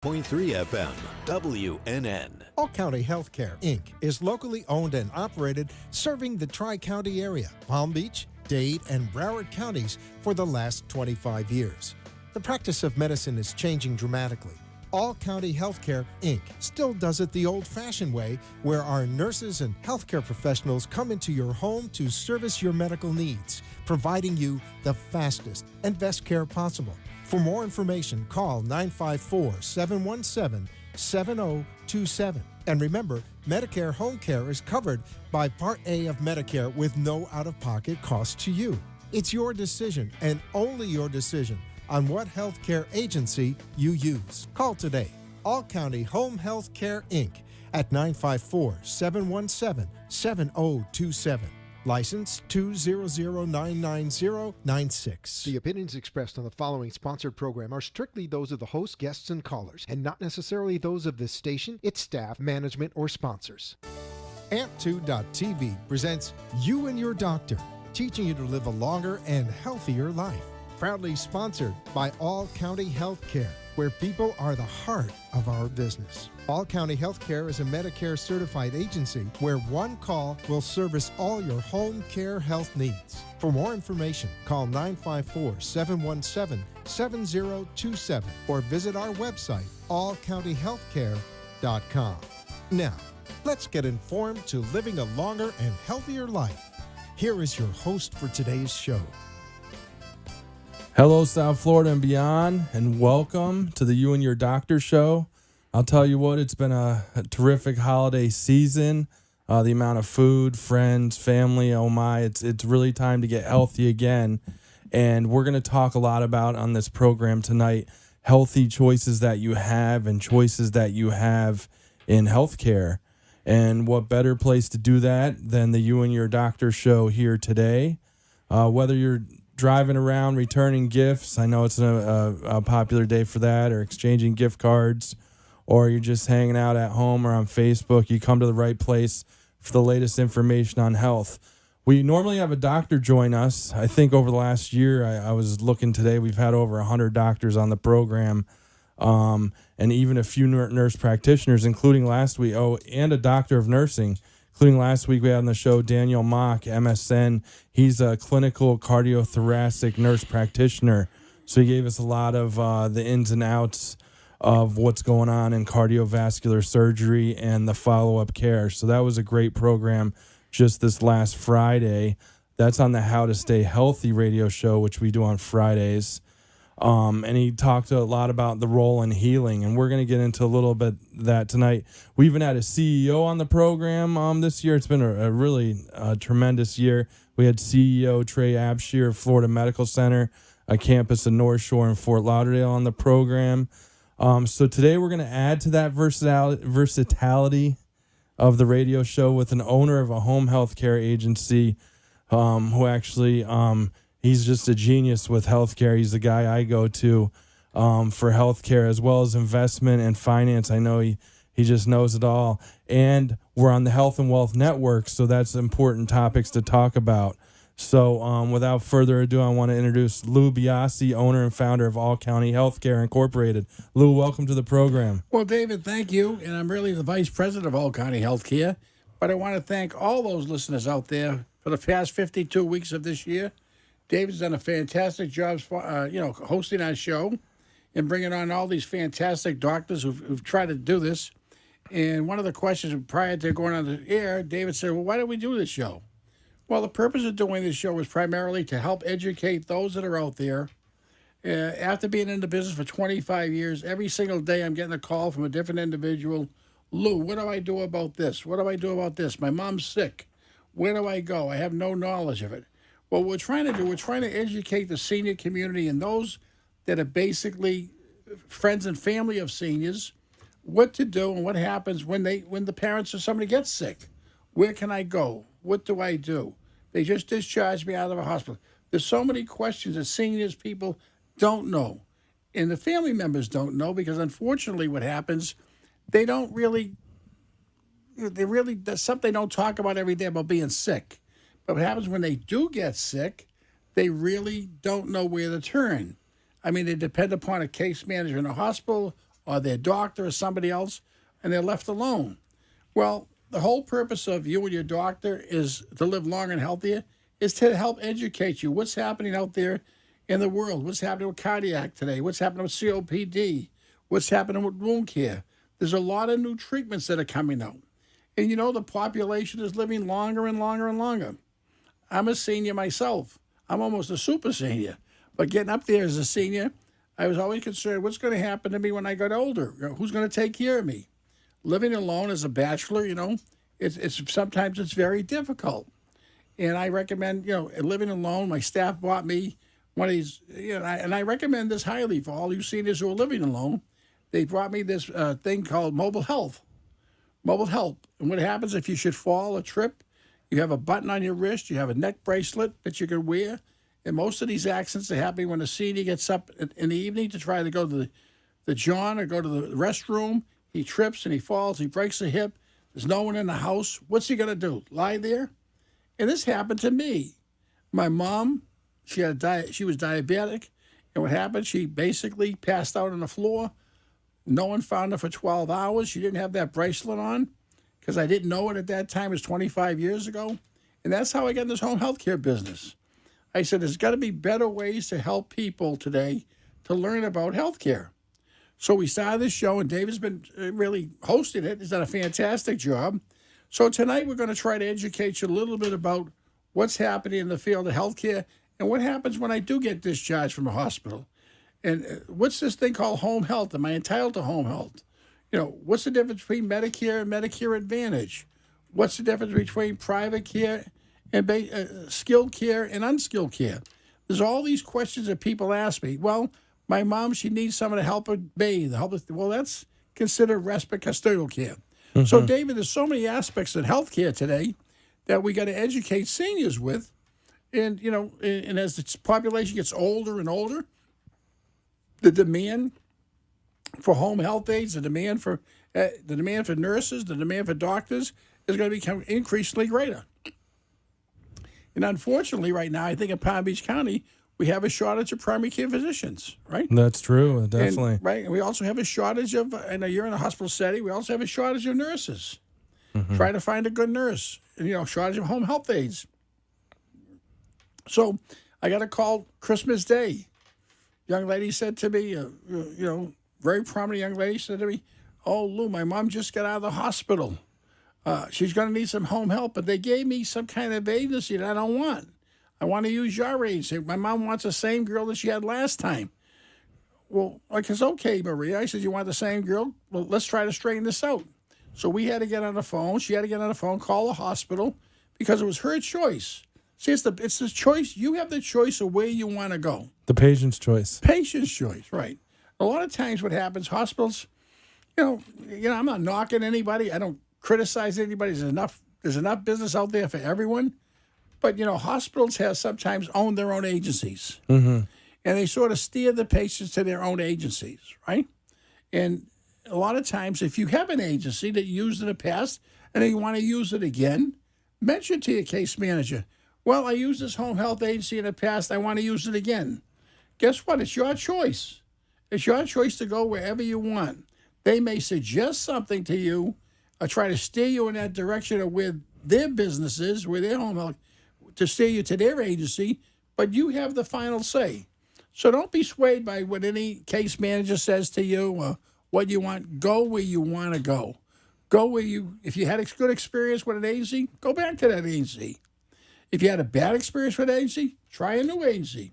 FM, WNN. All County Healthcare, Inc. is locally owned and operated, serving the Tri-County area, Palm Beach, Dade, and Broward counties for the last 25 years. The practice of medicine is changing dramatically. All County Healthcare, Inc. still does it the old-fashioned way, where our nurses and healthcare professionals come into your home to service your medical needs, providing you the fastest and best care possible. For more information, call 954-717-7027. And remember, Medicare Home Care is covered by Part A of Medicare with no out-of-pocket cost to you. It's your decision, and only your decision, on what healthcare agency you use. Call today. All County Home Health Care, Inc. at 954-717-7027. License 200999096. The opinions expressed on the following sponsored program are strictly those of the host, guests, and callers, and not necessarily those of this station, its staff, management, or sponsors. Amp2.tv presents You and Your Doctor, teaching you to live a longer and healthier life. Proudly sponsored by All County Healthcare, where people are the heart of our business. All County Healthcare is a Medicare certified agency where one call will service all your home care health needs. For more information, call 954-717-7027 or visit our website, allcountyhealthcare.com. Now, let's get informed to living a longer and healthier life. Here is your host for today's show. Hello, South Florida and beyond, and welcome to the You and Your Doctor Show. I'll tell you what, it's been a terrific holiday season. The amount of food, friends, family, oh my, it's really time to get healthy again. And we're going to talk a lot about on this program tonight, healthy choices that you have and choices that you have in healthcare. And what better place to do that than the You and Your Doctor Show here today. Whether you're driving around, returning gifts. I know it's a popular day for that, or exchanging gift cards, or you're just hanging out at home or on Facebook. You come to the right place for the latest information on health. We normally have a doctor join us. I think over the last year, I was looking today, we've had over 100 doctors on the program, and even a few nurse practitioners, including last week, and a doctor of nursing. Including last week, we had on the show Daniel Mock, MSN. He's a clinical cardiothoracic nurse practitioner. So he gave us a lot of the ins and outs of what's going on in cardiovascular surgery and the follow-up care. So that was a great program just this last Friday. That's on the How to Stay Healthy radio show, which we do on Fridays. And he talked a lot about the role in healing, and we're going to get into a little bit of that tonight. We even had a CEO on the program this year. It's been a really tremendous year. We had CEO Trey Abshire of Florida Medical Center, a campus in North Shore and Fort Lauderdale on the program. So today we're going to add to that versatility of the radio show with an owner of a home health care agency who actually he's just a genius with healthcare. He's the guy I go to for healthcare as well as investment and finance. I know he just knows it all. And we're on the Health and Wealth Network, so that's important topics to talk about. So without further ado, I want to introduce Lou Biasi, owner and founder of All County Healthcare Incorporated. Lou, welcome to the program. Well, David, thank you. And I'm really the vice president of All County Healthcare. But I want to thank all those listeners out there for the past 52 weeks of this year. David's done a fantastic job, hosting our show and bringing on all these fantastic doctors who've tried to do this. And one of the questions prior to going on the air, David said, well, why do we do this show? Well, the purpose of doing this show is primarily to help educate those that are out there. After being in the business for 25 years, every single day I'm getting a call from a different individual. Lou, what do I do about this? What do I do about this? My mom's sick. Where do I go? I have no knowledge of it. Well, what we're trying to do, we're trying to educate the senior community and those that are basically friends and family of seniors what to do and what happens when the parents or somebody gets sick. Where can I go? What do I do? They just discharged me out of a hospital. There's so many questions that seniors people don't know. And the family members don't know because unfortunately what happens, that's something they don't talk about every day about being sick. But what happens when they do get sick, they really don't know where to turn. I mean, they depend upon a case manager in a hospital or their doctor or somebody else, and they're left alone. Well, the whole purpose of you and your doctor is to live longer and healthier, is to help educate you. What's happening out there in the world? What's happening with cardiac today? What's happening with COPD? What's happening with wound care? There's a lot of new treatments that are coming out. And the population is living longer and longer and longer. I'm a senior myself. I'm almost a super senior. But getting up there as a senior, I was always concerned, what's going to happen to me when I get older? Who's going to take care of me? Living alone as a bachelor, it's sometimes it's very difficult. And I recommend, living alone. My staff bought me one of these, and I recommend this highly for all you seniors who are living alone. They brought me this thing called Mobile Health. Mobile Health. And what happens if you should fall or trip, you have a button on your wrist, you have a neck bracelet that you can wear. And most of these accidents are happening when a senior gets up in the evening to try to go to the John or go to the restroom. He trips and he falls, he breaks a hip. There's no one in the house. What's he going to do? Lie there? And this happened to me. My mom, she was diabetic. And what happened? She basically passed out on the floor. No one found her for 12 hours. She didn't have that bracelet on because I didn't know it at that time. It was 25 years ago. And that's how I got in this home health care business. I said, there's got to be better ways to help people today to learn about health care. So we started this show, and David's been really hosting it. He's done a fantastic job. So tonight we're going to try to educate you a little bit about what's happening in the field of healthcare and what happens when I do get discharged from a hospital. And what's this thing called home health? Am I entitled to home health? What's the difference between Medicare and Medicare Advantage? What's the difference between private care and skilled care and unskilled care? There's all these questions that people ask me. Well, my mom, she needs someone to help her bathe. Well, that's considered respite custodial care. Mm-hmm. So, David, there's so many aspects of healthcare today that we got to educate seniors with. And, and as the population gets older and older, the demand for home health aides, the demand for nurses, the demand for doctors is going to become increasingly greater. And unfortunately, right now, I think in Palm Beach County, we have a shortage of primary care physicians, right? That's true, definitely. And we also have a shortage of, I know you're in a hospital setting, we also have a shortage of nurses. Mm-hmm. Trying to find a good nurse, and, shortage of home health aides. So I got a call Christmas Day. Young lady said to me, very prominent young lady said to me, "Oh, Lou, my mom just got out of the hospital. She's going to need some home help, but they gave me some kind of agency that I don't want. I want to use your agency. My mom wants the same girl that she had last time." Well, I said, "Okay, Maria." I said, "You want the same girl? Well, let's try to straighten this out." So we had to get on the phone. She had to get on the phone, call the hospital, because it was her choice. See, it's the choice. You have the choice of where you want to go. The patient's choice. Patient's choice, right. A lot of times what happens, hospitals, I'm not knocking anybody. I don't criticize anybody. There's enough business out there for everyone. But, hospitals have sometimes owned their own agencies. Mm-hmm. And they sort of steer the patients to their own agencies, right? And a lot of times, if you have an agency that you used in the past and then you want to use it again, mention to your case manager, "Well, I used this home health agency in the past. I want to use it again." Guess what? It's your choice. It's your choice to go wherever you want. They may suggest something to you or try to steer you in that direction of where their business is, where their home health, to steer you to their agency, but you have the final say. So don't be swayed by what any case manager says to you or what you want. Go where you want to go. Go where if you had a good experience with an agency, go back to that agency. If you had a bad experience with an agency, try a new agency.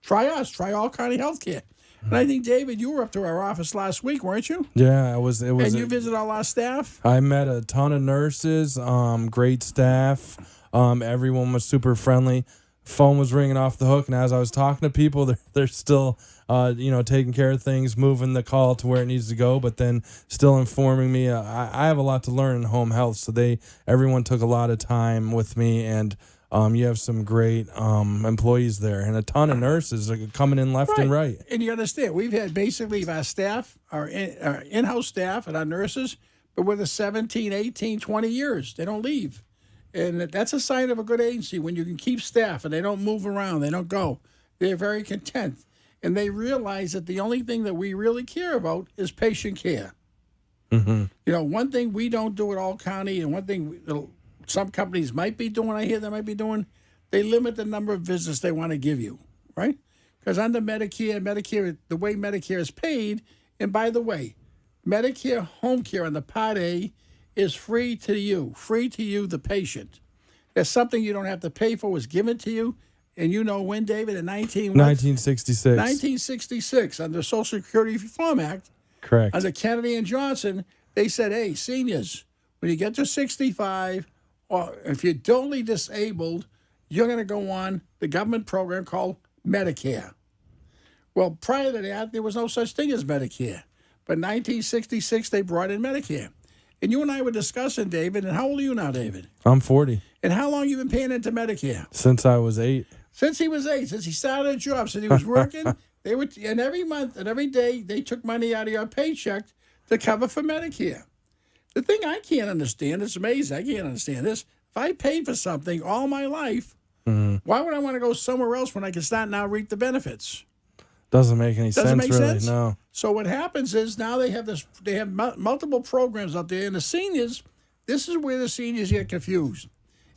Try us. Try All County Healthcare. And I think, David, you were up to our office last week, weren't you? Yeah, it was. And you visited all our staff? I met a ton of nurses, great staff. Everyone was super friendly. Phone was ringing off the hook, and as I was talking to people, they're still, taking care of things, moving the call to where it needs to go, but then still informing me. I have a lot to learn in home health, so everyone took a lot of time with me, and you have some great employees there, and a ton of nurses are coming in left and right. And you understand, we've had basically our staff, our in-house staff and our nurses, but with us 17, 18, 20 years. They don't leave. And that's a sign of a good agency when you can keep staff and they don't move around, they don't go. They're very content. and they realize that the only thing that we really care about is patient care. One thing we don't do at All County, and one thing some companies might be doing, I hear they might be doing, they limit the number of visits they want to give you, right? Because under Medicare, the way Medicare is paid, and by the way, Medicare home care on the Part A is free to you, the patient. There's something you don't have to pay for, was given to you, and you know when, David, in 1966. 1966, under Social Security Reform Act, Correct. under Kennedy and Johnson, they said, hey, seniors, when you get to 65, or if you're totally disabled, you're going to go on the government program called Medicare. Well, prior to that, there was no such thing as Medicare. But in 1966, they brought in Medicare. And you and I were discussing, David, and how old are you now, David? I'm 40. And how long you been paying into Medicare? Since I was 8. Since he was 8, since he started a job, since he was working, and every month and every day, they took money out of your paycheck to cover for Medicare. The thing I can't understand, it's amazing, I can't understand this. If I paid for something all my life, why would I want to go somewhere else when I can start now reap the benefits? Doesn't make any Doesn't sense, make really. sense? No. So what happens is now they have multiple programs out there, and the seniors, this is where the seniors get confused.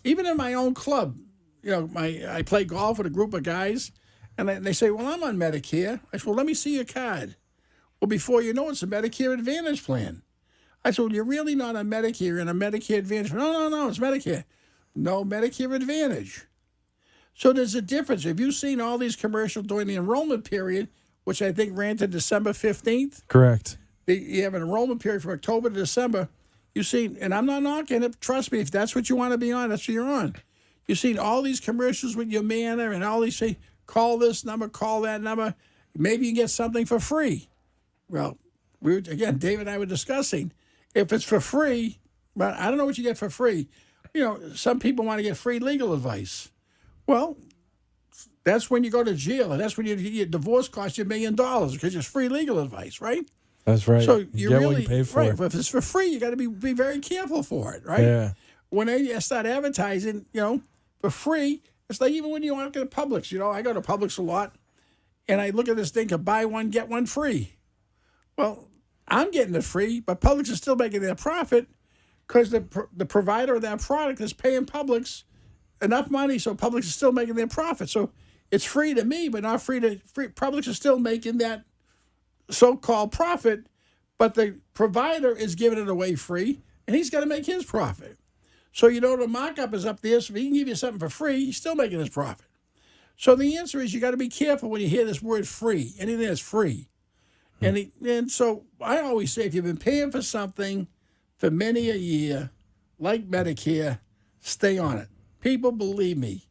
Even in my own club, I play golf with a group of guys, and they say, well, I'm on Medicare. I said, well, let me see your card. Well, before you know it, it's a Medicare Advantage plan. I said, well, you're really not on Medicare. You're in a Medicare Advantage. No, it's Medicare. No, Medicare Advantage. So there's a difference. Have you seen all these commercials during the enrollment period, which I think ran to December 15th? Correct. You have an enrollment period from October to December. You see, and I'm not knocking it. Trust me, if that's what you want to be on, that's what you're on. You've seen all these commercials with your manner and all these say, call this number, call that number. Maybe you get something for free. Well, David and I were discussing, if it's for free, but I don't know what you get for free. Some people want to get free legal advice. Well, that's when you go to jail, and that's when your divorce costs you $1 million because it's free legal advice, right? That's right. So you get what you pay for. Right, but if it's for free, you got to be very careful for it, right? Yeah. When they start advertising, for free, it's like even when you want to go to Publix. I go to Publix a lot, and I look at this thing, buy one, get one free. Well, I'm getting it free, but Publix is still making their profit because the provider of that product is paying Publix enough money, so Publix is still making their profit. So it's free to me, but not free to Publix is still making that so-called profit, but the provider is giving it away free, and he's got to make his profit. So the markup is up there, so if he can give you something for free, he's still making his profit. So the answer is you got to be careful when you hear this word free, anything that's free. And so I always say if you've been paying for something for many a year, like Medicare, stay on it. People, believe me,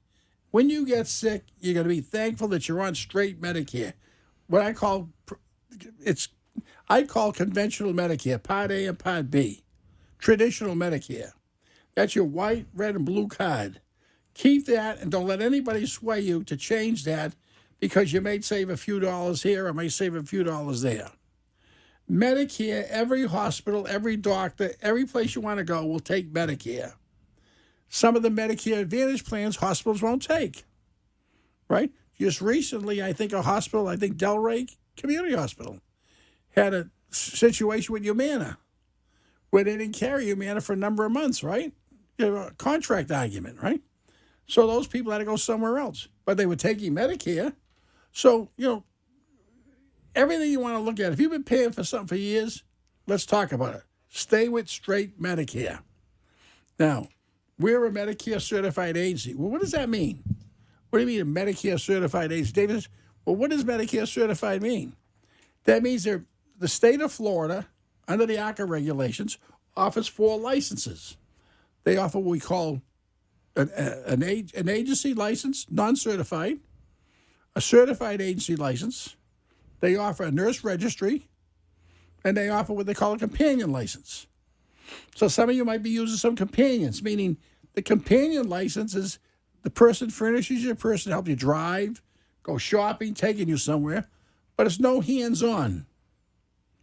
when you get sick, you're going to be thankful that you're on straight Medicare. What I call conventional Medicare, Part A and Part B, traditional Medicare. That's your white, red, and blue card. Keep that and don't let anybody sway you to change that because you may save a few dollars here or may save a few dollars there. Medicare, every hospital, every doctor, every place you want to go will take Medicare. Some of the Medicare Advantage plans hospitals won't take, right? Just recently, I think Delray Community Hospital had a situation with Humana where they didn't carry Humana for a number of months, right? A contract argument, right? So those people had to go somewhere else. But they were taking Medicare. So, everything you want to look at, if you've been paying for something for years, let's talk about it. Stay with straight Medicare. Now, we're a Medicare certified agency. Well, what does that mean? What do you mean a Medicare certified agency? David, well, what does Medicare certified mean? That means the state of Florida, under the ACA regulations, offers 4 licenses. They offer what we call an agency license, non-certified, a certified agency license. They offer a nurse registry, and they offer what they call a companion license. So some of you might be using some companions, meaning the companion license is the person furnishes you a person to help you drive, go shopping, taking you somewhere, but it's no hands-on.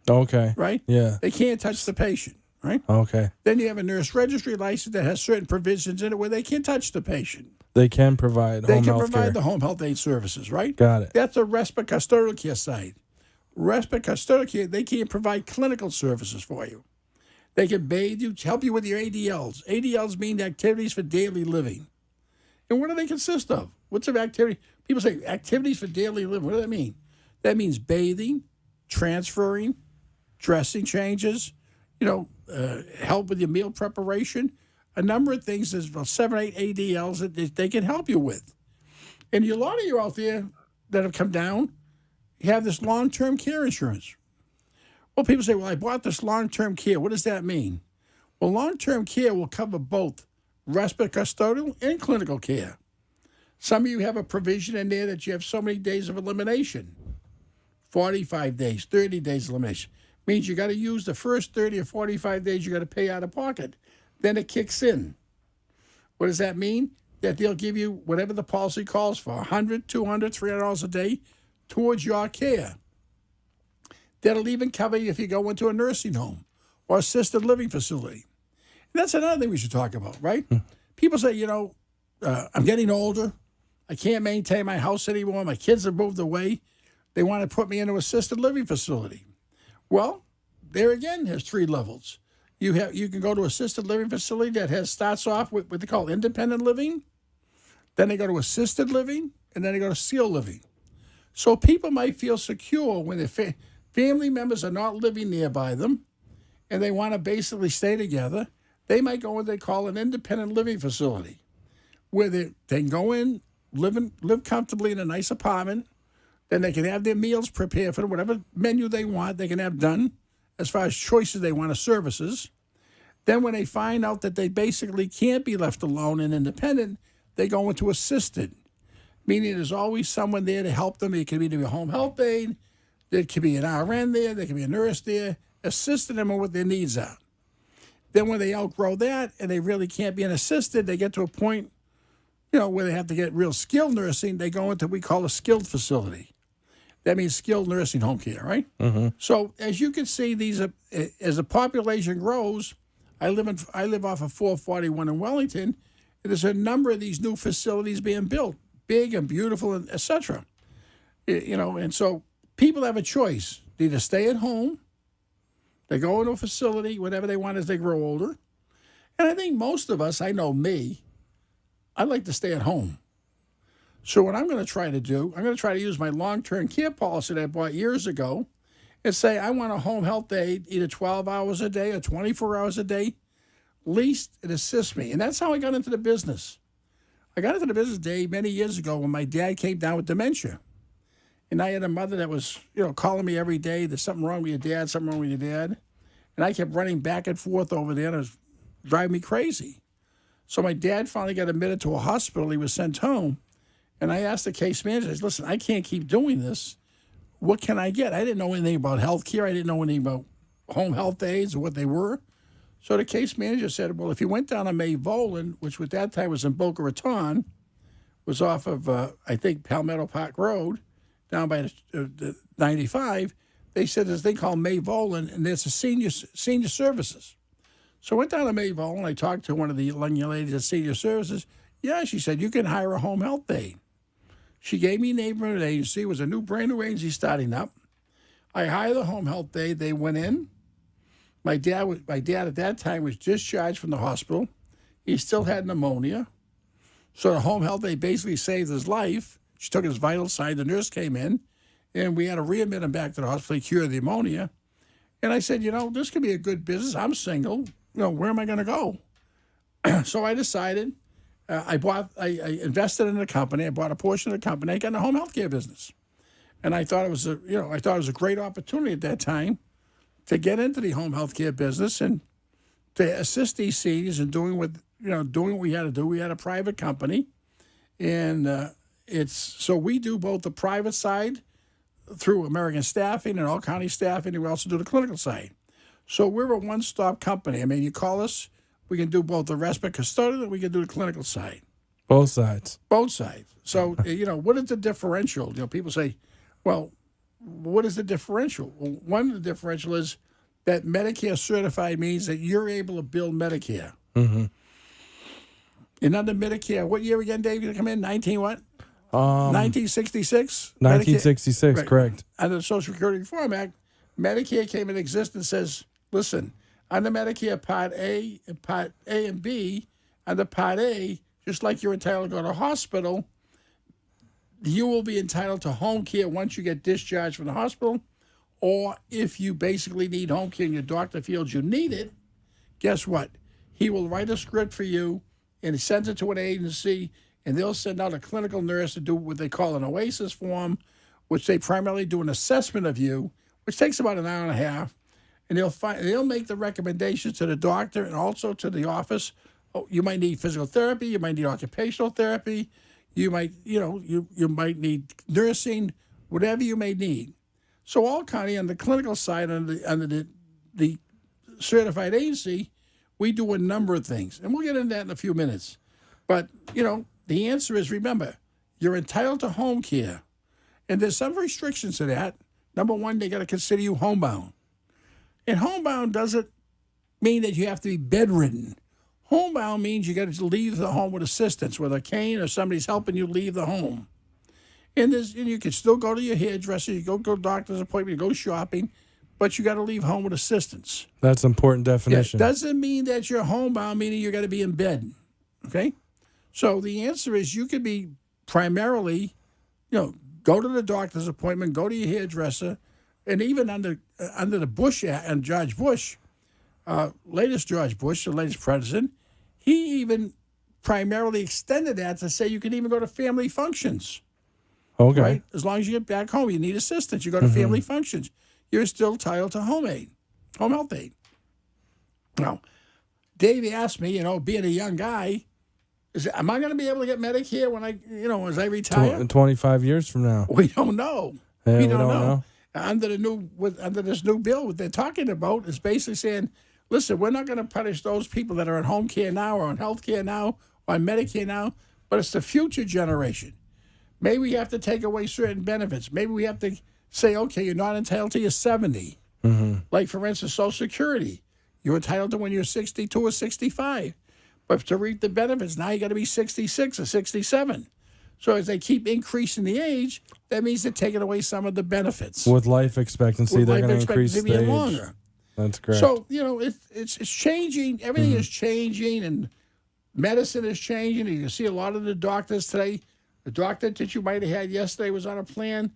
Okay. Right? Yeah. They can't touch the patient, right? Okay. Then you have a nurse registry license that has certain provisions in it where they can't touch the patient. They can provide They home can health provide care. the home health aid services, right? Got it. That's a respite custodial care side. Respite custodial care, they can't provide clinical services for you. They can bathe you, help you with your ADLs. ADLs mean activities for daily living. And what do they consist of? What's an activity? People say activities for daily living. What does that mean? That means bathing, transferring, dressing changes, help with your meal preparation, a number of things. There's about 7 or 8 ADLs that they can help you with. And a lot of you out there that have come down have this long-term care insurance. Well, people say, well, I bought this long-term care. What does that mean? Well, long-term care will cover both respite custodial and clinical care. Some of you have a provision in there that you have so many days of elimination, 45 days, 30 days elimination. Means you got to use the first 30 or 45 days you got to pay out of pocket. Then it kicks in. What does that mean? That they'll give you whatever the policy calls for, $100, $200, $300 a day towards your care. That'll even cover you if you go into a nursing home or assisted living facility. And that's another thing we should talk about, right? People say, I'm getting older. I can't maintain my house anymore. My kids have moved away. They want to put me into an assisted living facility. Well, there again, there's 3 levels. You can go to assisted living facility that starts off with what they call independent living. Then they go to assisted living, and then they go to skilled living. So people might feel secure when their family members are not living nearby them, and they want to basically stay together. They might go what they call an independent living facility, where they can go in, live comfortably in a nice apartment. Then they can have their meals prepared for whatever menu they want. They can have done as far as choices they want of services. Then when they find out that they basically can't be left alone and independent, they go into assisted, meaning there's always someone there to help them. It could be a home health aide. There could be an RN there. There could be a nurse there, assisting them on what their needs are. Then when they outgrow that and they really can't be an assisted, they get to a point, where they have to get real skilled nursing. They go into what we call a skilled facility. That means skilled nursing home care, right? Mm-hmm. So as you can see, as the population grows, I live off of 441 in Wellington, and there's a number of these new facilities being built, big and beautiful, and et cetera. And so people have a choice. They either stay at home, they go into a facility, whatever they want as they grow older. And I think most of us, I know me, I like to stay at home. So what I'm going to try to do, I'm going to try to use my long-term care policy that I bought years ago and say I want a home health aide either 12 hours a day or 24 hours a day. At least it assists me. And that's how I got into the business. I got into the business, Dave, many years ago when my dad came down with dementia. And I had a mother that was, calling me every day, there's something wrong with your dad, something wrong with your dad. And I kept running back and forth over there, and it was driving me crazy. So my dad finally got admitted to a hospital. He was sent home. And I asked the case manager, I said, listen, I can't keep doing this. What can I get? I didn't know anything about health care. I didn't know anything about home health aides or what they were. So the case manager said, well, if you went down to May Volan, which at that time was in Boca Raton, was off of, I think, Palmetto Park Road, down by the 95, they said there's a thing called May Volan, and there's a senior services. So I went down to May Volan. I talked to one of the young ladies at senior services. Yeah, she said, you can hire a home health aide. She gave me a name of an agency. It was a brand new agency starting up. I hired the home health aide. They went in. My dad at that time was discharged from the hospital. He still had pneumonia. So the home health aide basically saved his life. She took his vital signs. The nurse came in, and we had to readmit him back to the hospital to cure the pneumonia. And I said, this could be a good business. I'm single. Where am I going to go? So I decided. I invested in the company. I bought a portion of the company. I got in the home health care business, and I thought it was a great opportunity at that time to get into the home health care business and to assist these seniors in doing what we had to do. We had a private company, and so we do both the private side through American Staffing and All County Staffing, and we also do the clinical side. So we're a one-stop company. I mean, you call us. We can do both the respite custodial and we can do the clinical side. Both sides. Both sides. So, what is the differential? People say, well, what is the differential? Well, one of the differential is that Medicare certified means that you're able to bill Medicare. Mm-hmm. And under Medicare, what year again, Dave? You come in 19 what? 1966. 1966, Right. correct. Under the Social Security Reform Act, Medicare came into existence. Says, listen, under Medicare Part A and B, under Part A, just like you're entitled to go to a hospital, you will be entitled to home care once you get discharged from the hospital, or if you basically need home care and your doctor feels you need it, guess what? He will write a script for you and he sends it to an agency, and they'll send out a clinical nurse to do what they call an OASIS form, which they primarily do an assessment of you, which takes about an hour and a half, and they'll make the recommendations to the doctor and also to the office. Oh, you might need physical therapy, you might need occupational therapy, you might, you might need nursing, whatever you may need. So all Connie, on the clinical side, under the certified agency, we do a number of things, and we'll get into that in a few minutes. But the answer is, remember, you're entitled to home care, and there's some restrictions to that. Number one, they got to consider you homebound, and homebound doesn't mean that you have to be bedridden. Homebound means you got to leave the home with assistance, with a cane or somebody's helping you leave the home. And you can still go to your hairdresser, you go to a doctor's appointment, you go shopping, but you got to leave home with assistance. That's an important definition. Yeah, doesn't mean that you're homebound, meaning you got to be in bed. Okay? So the answer is you could be primarily, go to the doctor's appointment, go to your hairdresser, and even under the Bush and George Bush, latest George Bush, the latest president, he even primarily extended that to say you can even go to family functions. Okay. Right? As long as you get back home, you need assistance. You go to family functions. You're still entitled to home health aid. Now, Dave asked me, being a young guy, am I going to be able to get Medicare when as I retire? 25 years from now. We don't know. Yeah, we don't know. Under this new bill, what they're talking about is basically saying, listen, we're not going to punish those people that are on home care now or on health care now or on Medicare now, but it's the future generation. Maybe we have to take away certain benefits. Maybe we have to say, okay, you're not entitled till you're 70. Mm-hmm. Like, for instance, Social Security. You're entitled to when you're 62 or 65. But to reap the benefits, now you got to be 66 or 67. So as they keep increasing the age, that means they're taking away some of the benefits. With life expectancy, they're going to increase the age. Longer. That's correct. So, it's changing. Everything is changing, and medicine is changing. And you see a lot of the doctors today. The doctor that you might have had yesterday was on a plan,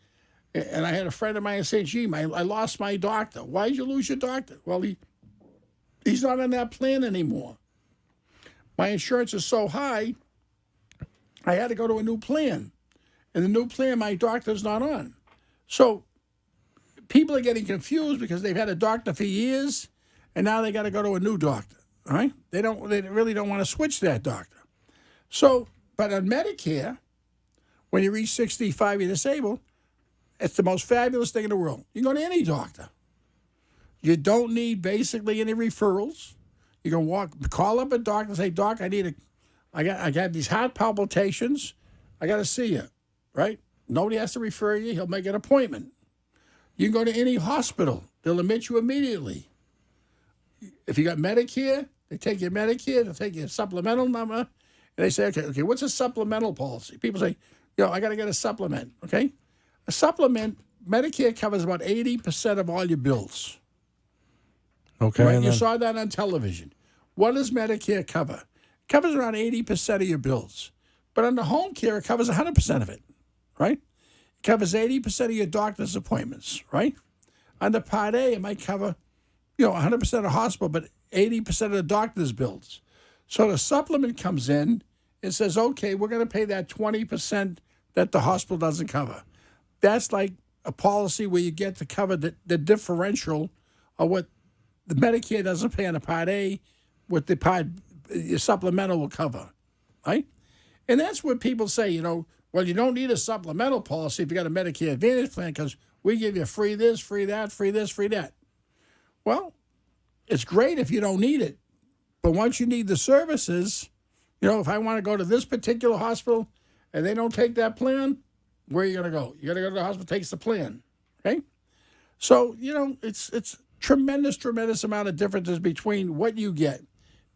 and I had a friend of mine say, gee, I lost my doctor. Why did you lose your doctor? Well, he's not on that plan anymore. My insurance is so high, I had to go to a new plan. And the new plan, my doctor's not on. So people are getting confused because they've had a doctor for years, and now they got to go to a new doctor, all right? They really don't want to switch that doctor. So, but on Medicare, when you reach 65, you're disabled, it's the most fabulous thing in the world. You can go to any doctor. You don't need basically any referrals. You can call up a doctor and say, Doc, I got these heart palpitations. I got to see you, right? Nobody has to refer you. He'll make an appointment. You can go to any hospital. They'll admit you immediately. If you got Medicare, they take your Medicare, they'll take your supplemental number, and they say, okay, what's a supplemental policy? People say, I got to get a supplement, okay? A supplement, Medicare covers about 80% of all your bills. Okay. Right? You saw that on television. What does Medicare cover? It covers around 80% of your bills. But under home care, it covers 100% of it, right? It covers 80% of your doctor's appointments, right? Under Part A, it might cover, 100% of the hospital, but 80% of the doctor's bills. So the supplement comes in and says, okay, we're going to pay that 20% that the hospital doesn't cover. That's like a policy where you get to cover the differential of what the Medicare doesn't pay on the Part A, what the your supplemental will cover, right? And that's what people say, well, you don't need a supplemental policy if you got a Medicare Advantage plan because we give you free this, free that, free this, free that. Well, it's great if you don't need it. But once you need the services, if I want to go to this particular hospital and they don't take that plan, where are you going to go? You got to go to the hospital that takes the plan, okay? So, tremendous amount of differences between what you get.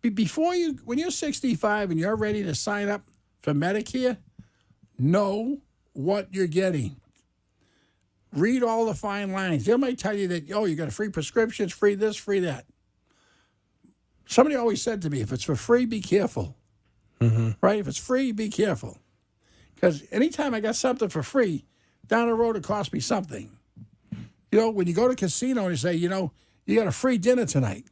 When you're 65 and you're ready to sign up for Medicare, know what you're getting. Read all the fine lines. They might tell you that, you got a free prescription, it's free this, free that. Somebody always said to me, if it's for free, be careful. Mm-hmm. Right? If it's free, be careful. Because anytime I got something for free, down the road it cost me something. When you go to a casino and you say, you got a free dinner tonight,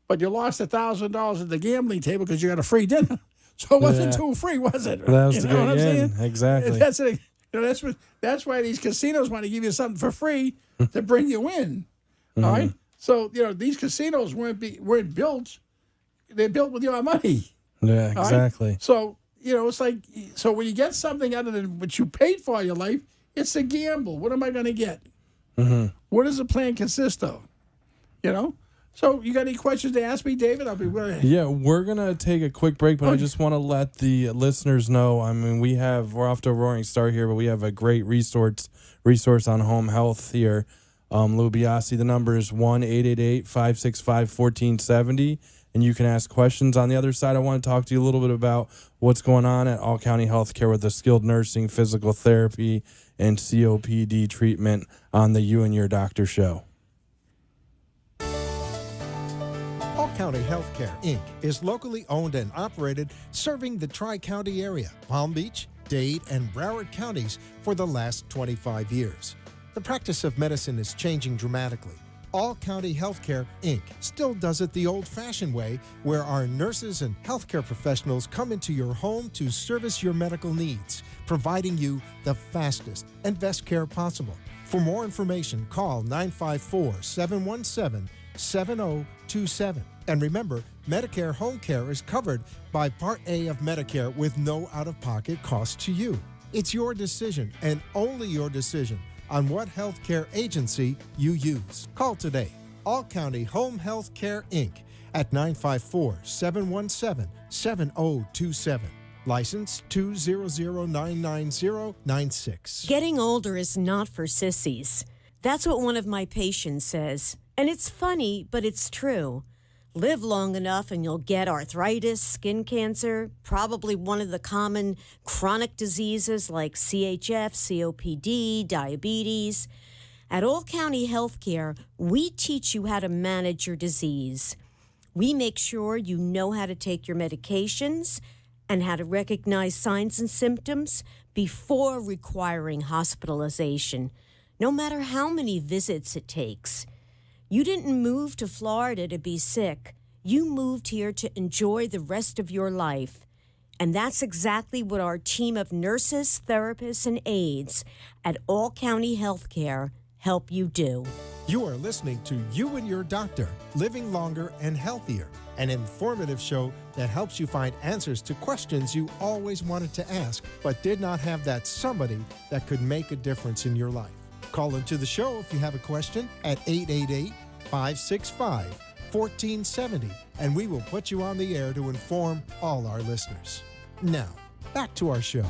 but you lost $1,000 at the gambling table because you got a free dinner. So it wasn't too free, was it? That was you to know get what I'm saying? Exactly. That's why these casinos want to give you something for free to bring you in. Mm-hmm. All right. So these casinos weren't built. They're built with your money. Yeah, exactly. Right? So it's like when you get something other than what you paid for your life, it's a gamble. What am I going to get? Mm-hmm. What does the plan consist of? So you got any questions to ask me, David? I'll be willing. Yeah, we're gonna take a quick break, but I just want to let the listeners know. I mean, we're off to a roaring start here, but we have a great resource on home health here. Lou Biasi, the number is 1-888-565-1470, and you can ask questions. On the other side, I want to talk to you a little bit about what's going on at All County Healthcare with the skilled nursing, physical therapy, and COPD treatment on the You and Your Doctor show. All County Healthcare, Inc. is locally owned and operated, serving the Tri-County area, Palm Beach, Dade, and Broward counties for the last 25 years. The practice of medicine is changing dramatically. All County Healthcare, Inc. still does it the old-fashioned way, where our nurses and healthcare professionals come into your home to service your medical needs, providing you the fastest and best care possible. For more information, call 954-717-7027. And remember, Medicare Home Care is covered by Part A of Medicare with no out-of-pocket cost to you. It's your decision, and only your decision, on what healthcare agency you use. Call today. All County Home Health Care, Inc. at 954-717-7027. License 200999096. Getting older is not for sissies. That's what one of my patients says. And it's funny, but it's true. Live long enough and you'll get arthritis, skin cancer, probably one of the common chronic diseases like CHF, COPD, diabetes. At All County Healthcare, we teach you how to manage your disease. We make sure you know how to take your medications and how to recognize signs and symptoms before requiring hospitalization, no matter how many visits it takes. You didn't move to Florida to be sick. You moved here to enjoy the rest of your life. And that's exactly what our team of nurses, therapists, and aides at All County Healthcare help you do. You are listening to You and Your Doctor, Living Longer and Healthier, an informative show that helps you find answers to questions you always wanted to ask, but did not have that somebody that could make a difference in your life. Call into the show if you have a question at 888-565-1470, and we will put you on the air to inform all our listeners. Now, back to our show.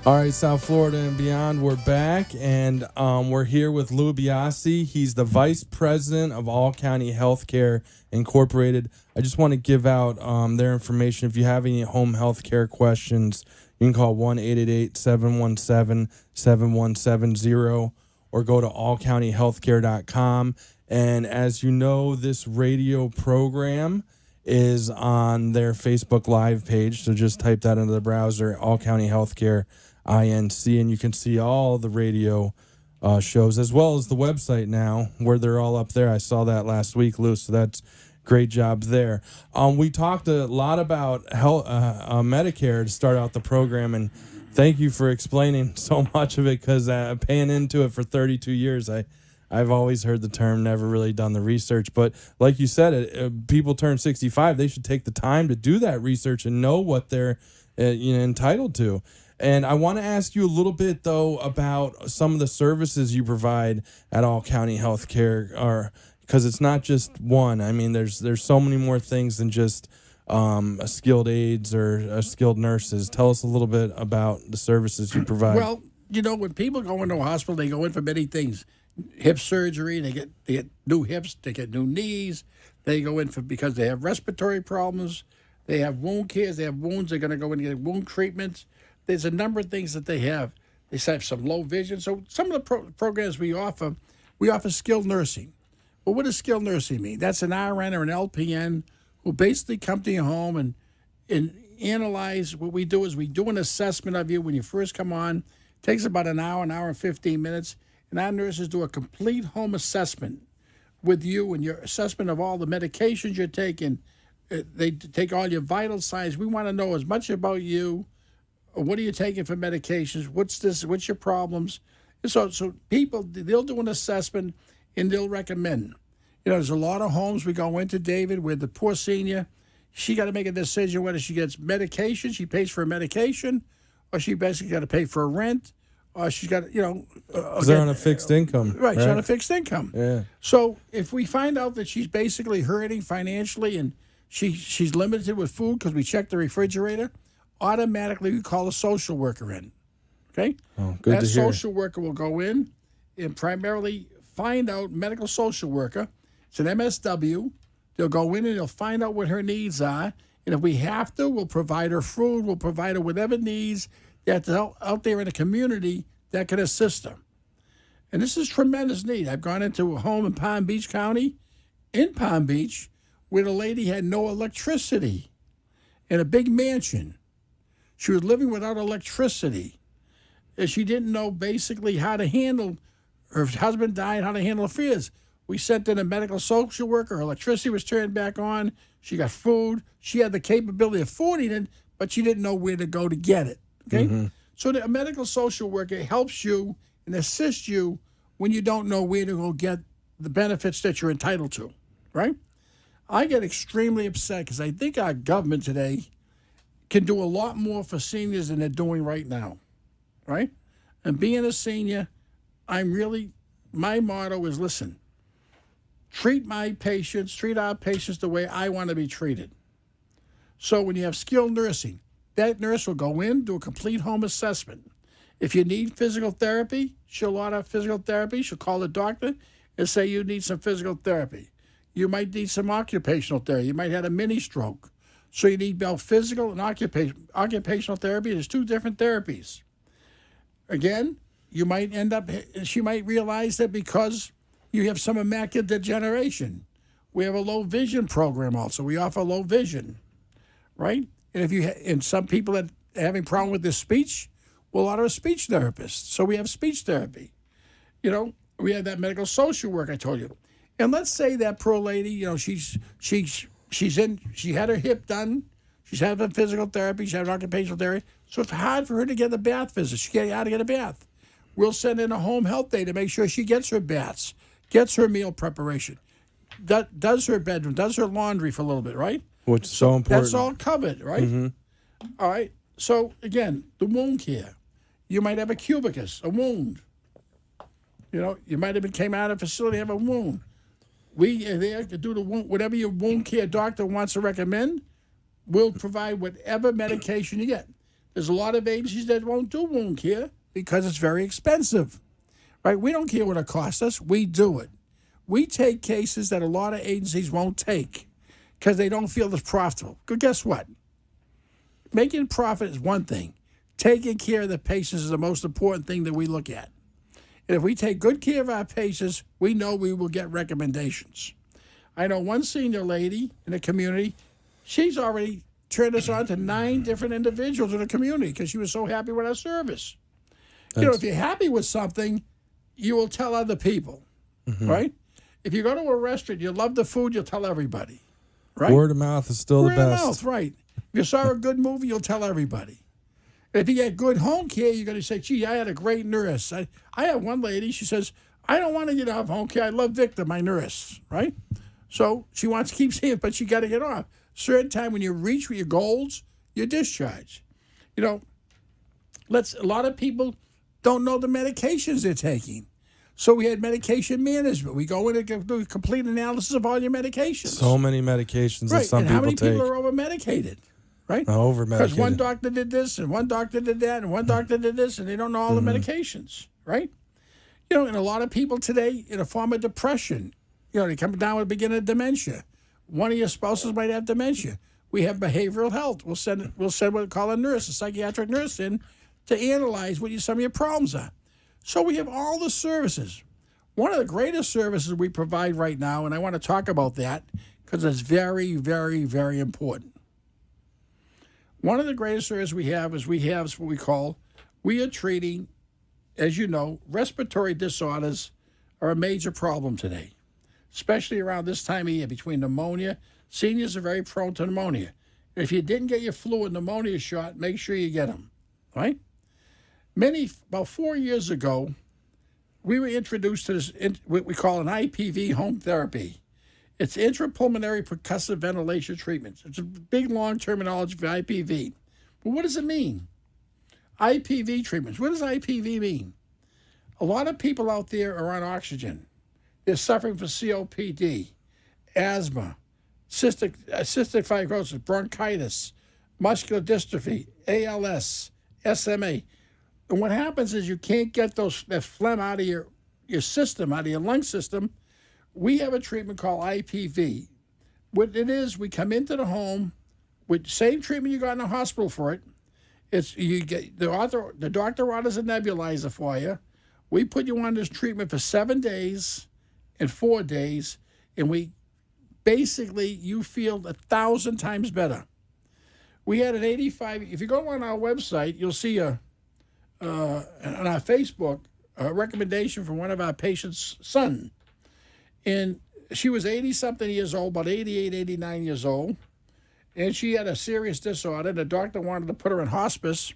All right, South Florida and beyond, we're back, and we're here with Lou Biasi. He's the Vice President of All County Healthcare Incorporated. I just want to give out their information. If you have any home health care questions, you can call 1-888-717-7170 or go to allcountyhealthcare.com. And as you know, this radio program is on their Facebook Live page. So just type that into the browser, All County Healthcare INC, and you can see all the radio shows as well as the website now where they're all up there. I saw that last week, Lou, so that's great job there. We talked a lot about Medicare to start out the program, and thank you for explaining so much of it, because paying into it for 32 years, I've always heard the term, never really done the research. But like you said, people turn 65, they should take the time to do that research and know what they're entitled to. And I want to ask you a little bit, though, about some of the services you provide at All County Healthcare, because it's not just one. I mean, there's so many more things than just a skilled aides or skilled nurses. Tell us a little bit about the services you provide. Well, when people go into a hospital, they go in for many things. hip surgery. They get new hips. They get new knees. They go in because they have respiratory problems. They have wound cares. They have wounds. They're going to go in and get wound treatments. There's a number of things that they have. They have some low vision. So some of the programs we offer skilled nursing. Well, what does skilled nursing mean? That's an RN or an LPN who basically come to your home and analyze. What we do is we do an assessment of you when you first come on. It takes about an hour and 15 minutes. And our nurses do a complete home assessment with you and your assessment of all the medications you're taking. They take all your vital signs. We want to know as much about you. What are you taking for medications? What's your problems? So people, they'll do an assessment and they'll recommend. There's a lot of homes we go into, David, where the poor senior, she got to make a decision whether she gets medication, she pays for a medication, or she basically got to pay for a rent, or she's got, they're on a fixed income. Right, she's on a fixed income. Yeah. So if we find out that she's basically hurting financially and she's limited with food because we check the refrigerator, automatically we call a social worker in. Okay? Oh, good that to hear. social worker will go in and primarily find out, medical social worker, it's an MSW. They'll go in and they'll find out what her needs are. And if we have to, we'll provide her food, we'll provide her whatever needs that's out there in the community that can assist her. And this is tremendous need. I've gone into a home in Palm Beach County, in Palm Beach, where the lady had no electricity in a big mansion. She was living without electricity. And she didn't know basically how to handle, her husband died, how to handle affairs. We sent in a medical social worker. Her electricity was turned back on. She got food. She had the capability of affording it, but she didn't know where to go to get it. Okay? Mm-hmm. So a medical social worker helps you and assists you when you don't know where to go get the benefits that you're entitled to, right? I get extremely upset because I think our government today can do a lot more for seniors than they're doing right now, right? And being a senior, my motto is, listen, treat our patients the way I want to be treated. So when you have skilled nursing, that nurse will go in, do a complete home assessment. If you need physical therapy, she'll order physical therapy. She'll call the doctor and say you need some physical therapy. You might need some occupational therapy. You might have a mini stroke. So you need both physical and occupational therapy. There's two different therapies. Again, she might realize that because you have some macular degeneration. We have a low vision program also. We offer low vision, right? And some people that are having problem with their speech, we'll order a speech therapist. So we have speech therapy. We have that medical social work I told you. And let's say that poor lady, she had her hip done. She's having physical therapy. She's having occupational therapy. So it's hard for her to get a bath visit. She can't how to get a bath. We'll send in a home health day to make sure she gets her baths, gets her meal preparation, does her bedroom, does her laundry for a little bit, right? Which is so important. That's all covered, right? Mm-hmm. All right. So, again, the wound care. You might have a cubitus, a wound. You might have came out of a facility, have a wound. We are there to do the wound, whatever your wound care doctor wants to recommend, we'll provide whatever medication you get. There's a lot of agencies that won't do wound care because it's very expensive, right? We don't care what it costs us. We do it. We take cases that a lot of agencies won't take because they don't feel it's profitable. But guess what? Making profit is one thing. Taking care of the patients is the most important thing that we look at. And if we take good care of our patients, we know we will get recommendations. I know one senior lady in the community, she's already turned us on to 9 different individuals in the community because she was so happy with our service. If you're happy with something, you will tell other people, right? If you go to a restaurant, you love the food, you'll tell everybody, right? Word of mouth is still the best. Word of mouth, right. If you saw a good movie, you'll tell everybody. And if you get good home care, you're going to say, gee, I had a great nurse. I have one lady, she says, I don't want to get off home care. I love Victor, my nurse, right? So she wants to keep seeing it, but she got to get off. Certain time when you reach your goals, you're discharged. A lot of people don't know the medications they're taking. So we had medication management. We go in and do a complete analysis of all your medications. So many medications that some and how people many take. people are over-medicated, right? Over-medicated. Because one doctor did this, and one doctor did that, and one doctor did this, and they don't know all the medications, right? You know, and a lot of people today in a form of depression, you know, they come down with a beginning of dementia. One of your spouses might have dementia. We have behavioral health. We'll send what we call a nurse, a psychiatric nurse in to analyze what some of your problems are. So we have all the services. One of the greatest services we provide right now, and I want to talk about that because it's very, very, very important. One of the greatest services we have is we are treating, as you know, respiratory disorders are a major problem today, especially around this time of year between pneumonia. Seniors are very prone to pneumonia. If you didn't get your flu and pneumonia shot, make sure you get them, right? About 4 years ago, we were introduced to this, what we call an IPV home therapy. It's intrapulmonary percussive ventilation treatments. It's a big, long terminology for IPV. But what does it mean? IPV treatments. What does IPV mean? A lot of people out there are on oxygen. They're suffering from COPD, asthma, cystic fibrosis, bronchitis, muscular dystrophy, ALS, SMA. And what happens is you can't get that phlegm out of your system, out of your lung system. We have a treatment called IPV. What it is, we come into the home with the same treatment you got in the hospital for it. It's you get the doctor orders a nebulizer for you. We put you on this treatment for 7 days and 4 days, and you feel 1,000 times better. We had an 85. If you go on our website, you'll see on our Facebook a recommendation from one of our patients' son. And she was 80-something years old, about 88, 89 years old. And she had a serious disorder. The doctor wanted to put her in hospice.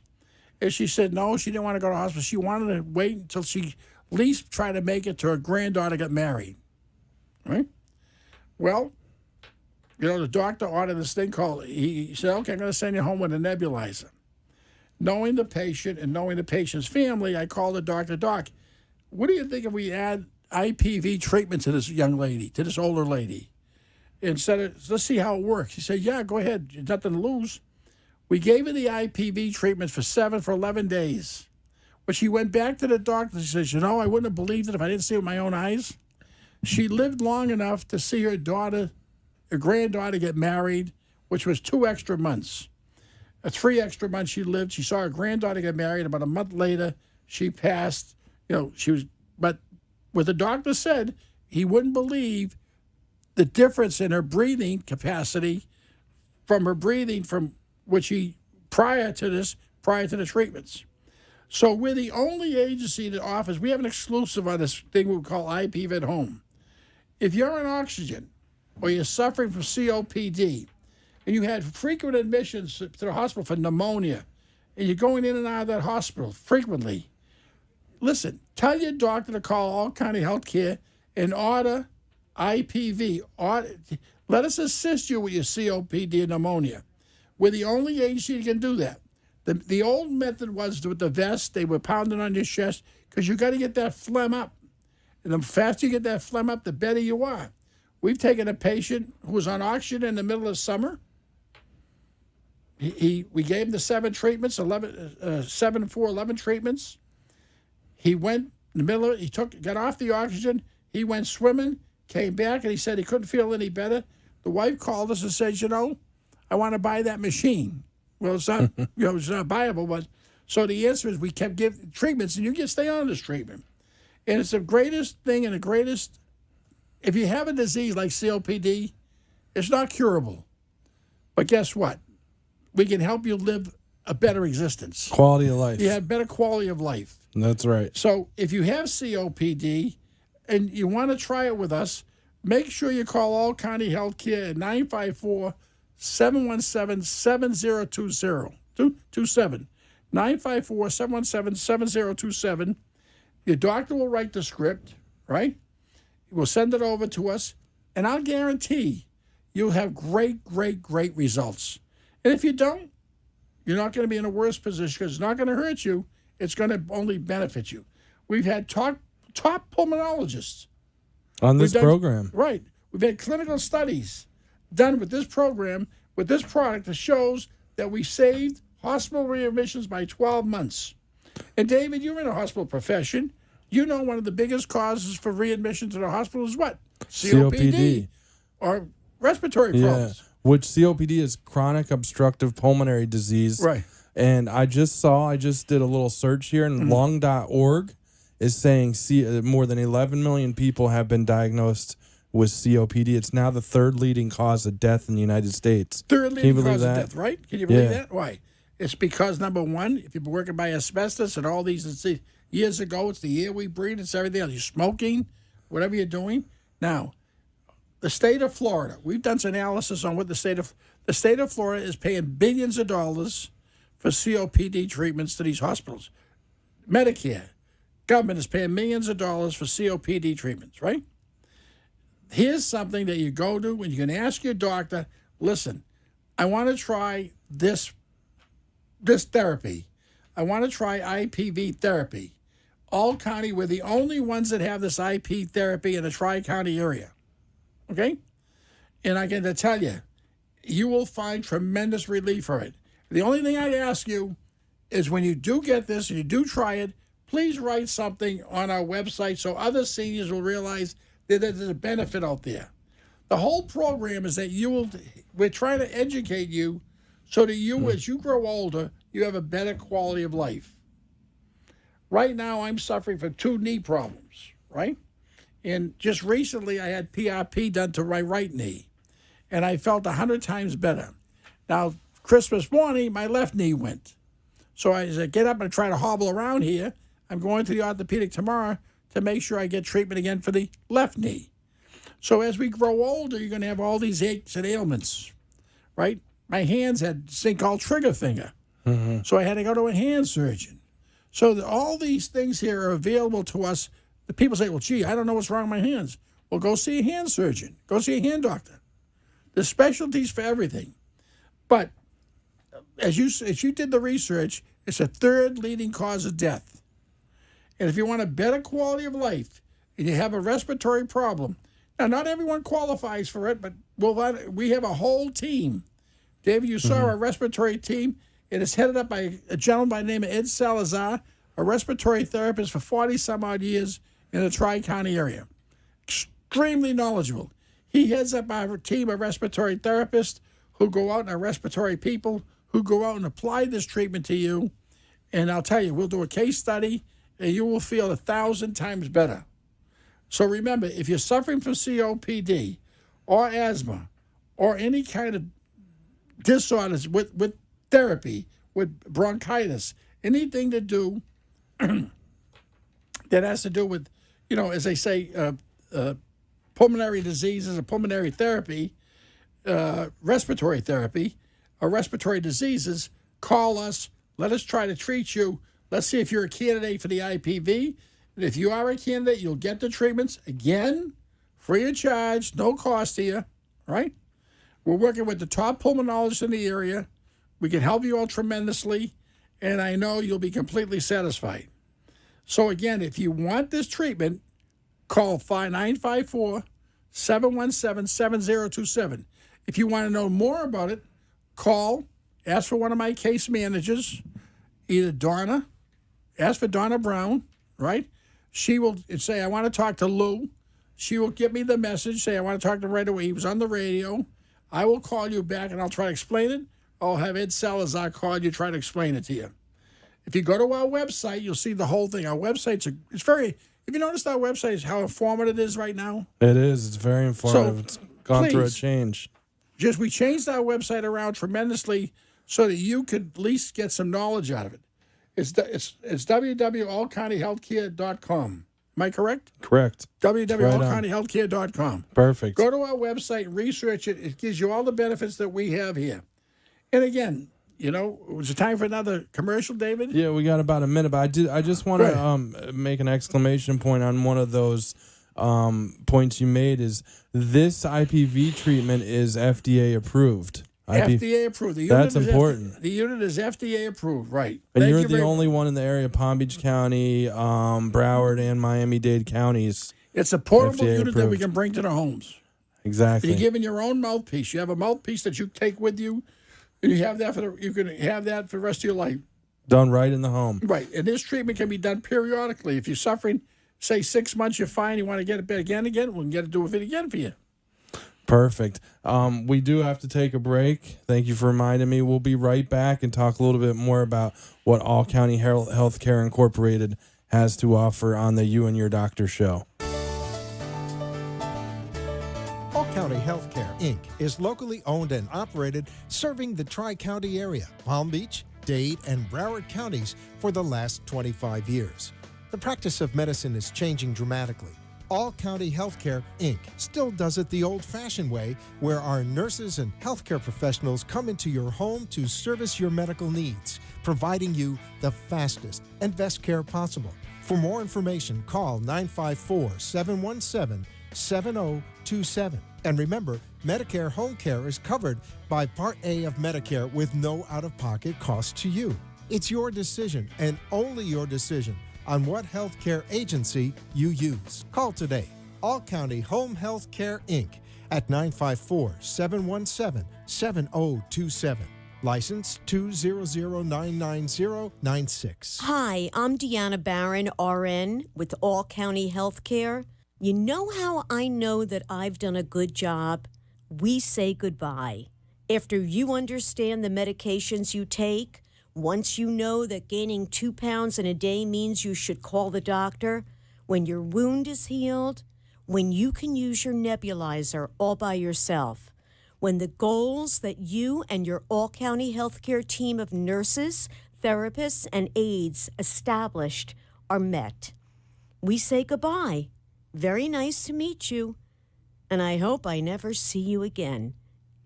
And she said no, she didn't want to go to hospice. She wanted to wait until she at least tried to make it to her granddaughter get married. Right? Well, you know, the doctor ordered this thing called, he said, okay, I'm going to send you home with a nebulizer. Knowing the patient and knowing the patient's family, I called the doctor, Doc, what do you think if we add IPV treatment to this young lady, to this older lady? Instead of, let's see how it works. He said, yeah, go ahead. There's nothing to lose. We gave her the IPV treatment for 11 days. But she went back to the doctor. She says, you know, I wouldn't have believed it if I didn't see it with my own eyes. She lived long enough to see her granddaughter get married, which was 2 extra months. 3 extra months she lived. She saw her granddaughter get married. About a month later, she passed. You know, but what the doctor said, he wouldn't believe the difference in her breathing capacity from prior to the treatments. So we're the only agency that offers, we have an exclusive on this thing we call IPV at home. If you're on oxygen or you're suffering from COPD and you had frequent admissions to the hospital for pneumonia and you're going in and out of that hospital frequently, listen, tell your doctor to call All County Healthcare and order IPV. Let us assist you with your COPD and pneumonia. We're the only agency that can do that. The old method was with the vest. They were pounding on your chest because you got to get that phlegm up. And the faster you get that phlegm up, the better you are. We've taken a patient who was on oxygen in the middle of summer. We gave him the 7 treatments, 7, 4, 11 treatments. He went in the middle of it. Got off the oxygen. He went swimming, came back, and he said he couldn't feel any better. The wife called us and said, you know, I want to buy that machine. Well, it's not, it's not viable, but so the answer is we kept giving treatments, and you can stay on this treatment. And it's the greatest thing and the greatest. If you have a disease like COPD, it's not curable. But guess what? We can help you live a better existence. Quality of life. You have better quality of life. That's right. So if you have COPD and you want to try it with us, make sure you call All County Healthcare at 954-717-7020. 954-717-7027. Your doctor will write the script, right? We'll send it over to us, and I'll guarantee you'll have great, great, great results. And if you don't, you're not going to be in a worse position because it's not going to hurt you. It's going to only benefit you. We've had top pulmonologists on this program. Right. We've had clinical studies done with this program, with this product that shows that we saved hospital readmissions by 12 months. And David, you're in a hospital profession. You know, one of the biggest causes for readmission to the hospital is what? COPD. Or respiratory Yeah, problems. which COPD is chronic obstructive pulmonary disease. Right. And I just did a little search here, and lung.org is saying more than 11 million people have been diagnosed with COPD. It's now the third leading cause of death in the United States. Third Can you leading believe cause that? of death, right? Can you believe Yeah. that? Why? It's because, number one, if you've been working by asbestos and all these years ago, it's the air we breathe, it's everything else. You're smoking, whatever you're doing. Now, the state of Florida, we've done some analysis on what the state of Florida is paying billions of dollars for COPD treatments to these hospitals. Medicare, government is paying millions of dollars for COPD treatments, right? Here's something that you go to and you can ask your doctor, listen, I want to try this therapy. I want to try IPV therapy. All County, we're the only ones that have this IP therapy in the Tri-County area. Okay? And I can tell you, you will find tremendous relief for it. The only thing I ask you is when you do get this and you do try it, please write something on our website so other seniors will realize that there's a benefit out there. The whole program is that we're trying to educate you so that you, as you grow older, you have a better quality of life. Right now, I'm suffering from 2 knee problems, right? And just recently, I had PRP done to my right knee, and I felt 100 times better. Now, Christmas morning, my left knee went. So as I get up and try to hobble around here, I'm going to the orthopedic tomorrow to make sure I get treatment again for the left knee. So as we grow older, you're going to have all these aches and ailments, right? My hands had this thing called trigger finger. So I had to go to a hand surgeon. So all these things here are available to us. The people say, well, gee, I don't know what's wrong with my hands. Well, go see a hand surgeon. Go see a hand doctor. There's specialties for everything. But as you did the research, it's a third leading cause of death. And if you want a better quality of life and you have a respiratory problem, now not everyone qualifies for it, but we have a whole team. David, you saw our respiratory team. It is headed up by a gentleman by the name of Ed Salazar, a respiratory therapist for 40-some-odd years in the Tri-County area. Extremely knowledgeable. He heads up our team of respiratory therapists who go out and are respiratory people who go out and apply this treatment to you. And I'll tell you, we'll do a case study, and you will feel 1,000 times better. So remember, if you're suffering from COPD or asthma or any kind of disorders with therapy, with bronchitis, anything to do that has to do with, as they say, pulmonary diseases or pulmonary therapy, respiratory therapy, or respiratory diseases, call us. Let us try to treat you. Let's see if you're a candidate for the IPV. And if you are a candidate, you'll get the treatments, again, free of charge, no cost to you, right? We're working with the top pulmonologists in the area. We can help you out tremendously, and I know you'll be completely satisfied. So again, if you want this treatment, call 954-717-7027. If you want to know more about it, call, ask for one of my case managers, either Donna, ask for Donna Brown, right? She will say, I want to talk to Lou. She will give me the message, say, I want to talk to him right away. He was on the radio. I will call you back, and I'll try to explain it. I'll have Ed Salazar call you, try to explain it to you. If you go to our website, you'll see the whole thing. Our website's if you noticed our website is how informative it is right now? It is. It's very informative. So, it's gone through a please, change. We changed our website around tremendously so that you could at least get some knowledge out of it. It's www.allcountyhealthcare.com. Am I correct? Correct. www.allcountyhealthcare.com. Perfect. Go to our website, research it. It gives you all the benefits that we have here. And again, was it time for another commercial, David? Yeah, we got about a minute, but I just want to make an exclamation point on one of those points you made. Is this IPV treatment is FDA approved? FDA approved. That's important. The unit is FDA approved, right? And you're the only one in the area, Palm Beach County, Broward, and Miami-Dade counties. It's a portable FDA unit approved. that we can bring to the homes. Exactly. You're given your own mouthpiece. You have a mouthpiece that you take with you, and you have that you can have that for the rest of your life. Done right in the home. Right, and this treatment can be done periodically. If you're suffering, say 6 months, you're fine. You want to get it again, we can do it again for you. Perfect. We do have to take a break. Thank you for reminding me. We'll be right back and talk a little bit more about what All County Healthcare Incorporated has to offer on the You and Your Doctor show. All County Healthcare, Inc. is locally owned and operated, serving the Tri-County area, Palm Beach, Dade, and Broward counties for the last 25 years. The practice of medicine is changing dramatically. All County Healthcare, Inc. still does it the old-fashioned way, where our nurses and healthcare professionals come into your home to service your medical needs, providing you the fastest and best care possible. For more information, call 954-717-7027. And remember, Medicare Home Care is covered by Part A of Medicare with no out-of-pocket cost to you. It's your decision, and only your decision, on what healthcare agency you use. Call today. All County Home Health Care, Inc. at 954-717-7027. License 200999096. Hi, I'm Deanna Barron, RN, with All County Healthcare. You know how I know that I've done a good job? We say goodbye. After you understand the medications you take, once you know that gaining 2 pounds in a day means you should call the doctor, when your wound is healed, when you can use your nebulizer all by yourself, when the goals that you and your all-county healthcare team of nurses, therapists, and aides established are met. We say goodbye. Very nice to meet you, and I hope I never see you again.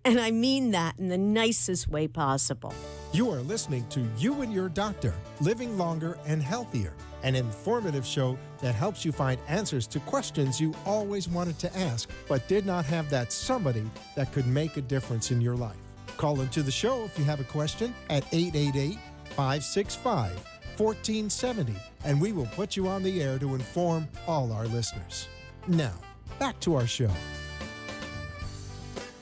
And I mean that in the nicest way possible. You are listening to You and Your Doctor, Living Longer and Healthier, an informative show that helps you find answers to questions you always wanted to ask, but did not have that somebody that could make a difference in your life. Call into the show if you have a question at 888-565-1470, and we will put you on the air to inform all our listeners. Now, back to our show.